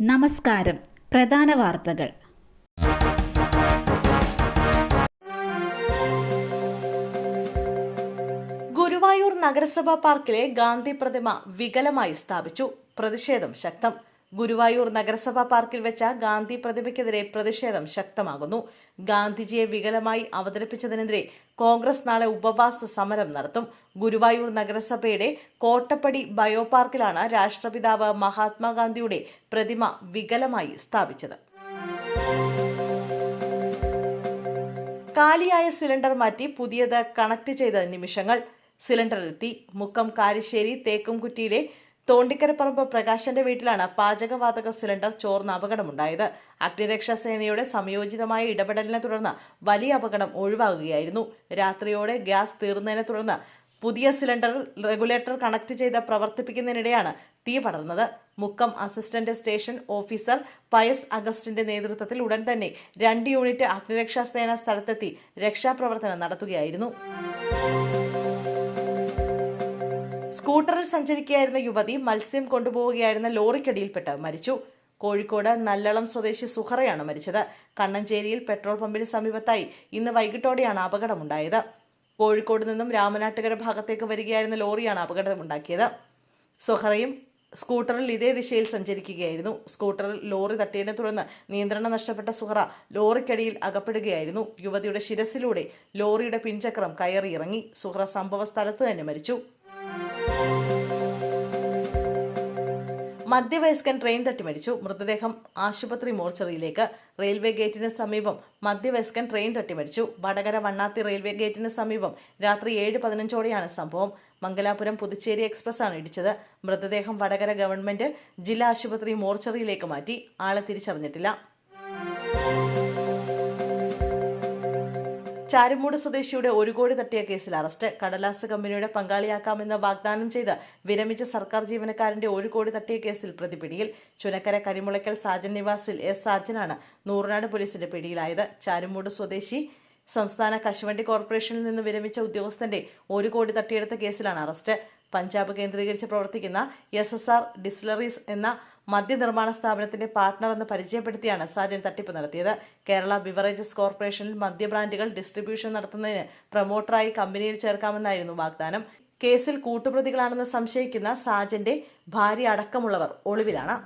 നമസ്കാരം. പ്രധാന വാർത്തകൾ. ഗുരുവായൂർ നഗരസഭാ പാർക്കിലെ ഗാന്ധി പ്രതിമ വികലമായി സ്ഥാപിച്ചു. പ്രതിഷേധം ശക്തം. ഗുരുവായൂർ നഗരസഭാ പാർക്കിൽ വെച്ച ഗാന്ധി പ്രതിമയ്ക്കെതിരെ പ്രതിഷേധം ശക്തമാകുന്നു. ഗാന്ധിജിയെ വികലമായി അവതരിപ്പിച്ചതിനെതിരെ കോൺഗ്രസ് നാളെ ഉപവാസ സമരം നടത്തും. ഗുരുവായൂർ നഗരസഭയുടെ കോട്ടപ്പടി ബയോ പാർക്കിലാണ് രാഷ്ട്രപിതാവ് മഹാത്മാഗാന്ധിയുടെ പ്രതിമ വികലമായി സ്ഥാപിച്ചത്. കാലിയായ സിലിണ്ടർ മാറ്റി പുതിയത് കണക്ട് ചെയ്ത നിമിഷങ്ങൾ. സിലിണ്ടർ എത്തി. മുക്കം കാരിശ്ശേരി തേക്കുംകുറ്റിയിലെ തോണ്ടിക്കരപ്പറമ്പ് പ്രകാശന്റെ വീട്ടിലാണ് പാചകവാതക സിലിണ്ടർ ചോർന്ന അപകടമുണ്ടായത്. അഗ്നിരക്ഷാ സേനയുടെ സംയോജിതമായ ഇടപെടലിനെ തുടർന്ന് വലിയ അപകടം ഒഴിവാകുകയായിരുന്നു. രാത്രിയോടെ ഗ്യാസ് തീർന്നതിനെ തുടർന്ന് പുതിയ സിലിണ്ടർ റെഗുലേറ്റർ കണക്ട് ചെയ്ത് പ്രവർത്തിപ്പിക്കുന്നതിനിടെയാണ് തീ പടർന്നത്. Mukkam assistant station officer Pius അഗസ്റ്റിന്റെ നേതൃത്വത്തിൽ ഉടൻ തന്നെ 2 യൂണിറ്റ് അഗ്നിരക്ഷാ സേന സ്ഥലത്തെത്തി രക്ഷാപ്രവർത്തനം നടത്തുകയായിരുന്നു. സ്കൂട്ടറിൽ സഞ്ചരിക്കുകയായിരുന്ന യുവതി മത്സ്യം കൊണ്ടുപോവുകയായിരുന്ന ലോറിക്കടിയിൽപ്പെട്ട് മരിച്ചു. കോഴിക്കോട് നല്ലളം സ്വദേശി സുഹറയാണ് മരിച്ചത്. കണ്ണഞ്ചേരിയിൽ പെട്രോൾ പമ്പിന് സമീപത്തായി ഇന്ന് വൈകിട്ടോടെയാണ് അപകടമുണ്ടായത്. കോഴിക്കോട് നിന്നും രാമനാട്ടുകര ഭാഗത്തേക്ക് വരികയായിരുന്ന ലോറിയാണ് അപകടമുണ്ടാക്കിയത്. സുഹറയും സ്കൂട്ടറിൽ ഇതേ ദിശയിൽ സഞ്ചരിക്കുകയായിരുന്നു. സ്കൂട്ടറിൽ ലോറി തട്ടിയതിനെ തുടർന്ന് നിയന്ത്രണം നഷ്ടപ്പെട്ട സുഹറ ലോറിക്കടിയിൽ അകപ്പെടുകയായിരുന്നു. യുവതിയുടെ ശിരസിലൂടെ ലോറിയുടെ പിൻചക്രം കയറിയിറങ്ങി. സുഹറ സംഭവ സ്ഥലത്ത് തന്നെ മരിച്ചു. മധ്യവയസ്കൻ ട്രെയിൻ തട്ടി മരിച്ചു. മൃതദേഹം ആശുപത്രി മോർച്ചറിയിലേക്ക്. റെയിൽവേ ഗേറ്റിന് സമീപം മധ്യവയസ്കൻ ട്രെയിൻ തട്ടി മരിച്ചു. വടകര വണ്ണാത്തി റെയിൽവേ ഗേറ്റിന് സമീപം രാത്രി 7:15 സംഭവം. മംഗലാപുരം പുതുച്ചേരി എക്സ്പ്രസ് ആണ് ഇടിച്ചത്. മൃതദേഹം വടകര ഗവൺമെന്റ് ജില്ലാ ആശുപത്രി മോർച്ചറിയിലേക്ക് മാറ്റി. ആളെ തിരിച്ചറിഞ്ഞിട്ടില്ല. ചാരുമൂട് സ്വദേശിയുടെ 1 കോടി തട്ടിയ കേസിൽ അറസ്റ്റ്. കടലാസ് കമ്പനിയുടെ പങ്കാളിയാക്കാമെന്ന് വാഗ്ദാനം ചെയ്ത് വിരമിച്ച സർക്കാർ ജീവനക്കാരന്റെ 1 കോടി തട്ടിയ കേസിൽ പ്രതി പിടിയിൽ. ചുനക്കര കരിമുളയ്ക്കൽ സാജൻ നിവാസിൽ എസ് സാജനാണ് നൂറനാട് പോലീസിന്റെ പിടിയിലായത്. ചാരുമൂട് സ്വദേശി സംസ്ഥാന കശുവണ്ടി കോർപ്പറേഷനിൽ നിന്ന് വിരമിച്ച ഉദ്യോഗസ്ഥന്റെ 1 കോടി തട്ടിയെടുത്ത കേസിലാണ് അറസ്റ്റ്. പഞ്ചാബ് കേന്ദ്രീകരിച്ച് പ്രവർത്തിക്കുന്ന SSR ഡിസ്റ്റിലറീസ് എന്ന മദ്യനിർമ്മാണ സ്ഥാപനത്തിന്റെ പാർട്ട്ണർ എന്ന് പരിചയപ്പെടുത്തിയാണ് സാജൻ തട്ടിപ്പ് നടത്തിയത്. കേരള ബിവറേജസ് കോർപ്പറേഷനിൽ മദ്യ ബ്രാൻഡുകൾ ഡിസ്ട്രിബ്യൂഷൻ നടത്തുന്നതിന് പ്രൊമോട്ടറായി കമ്പനിയിൽ ചേർക്കാമെന്നായിരുന്നു വാഗ്ദാനം. കേസിൽ കൂട്ടുപ്രതികളാണെന്ന് സംശയിക്കുന്ന സാജന്റെ ഭാര്യ അടക്കമുള്ളവർ ഒളിവിലാണ്.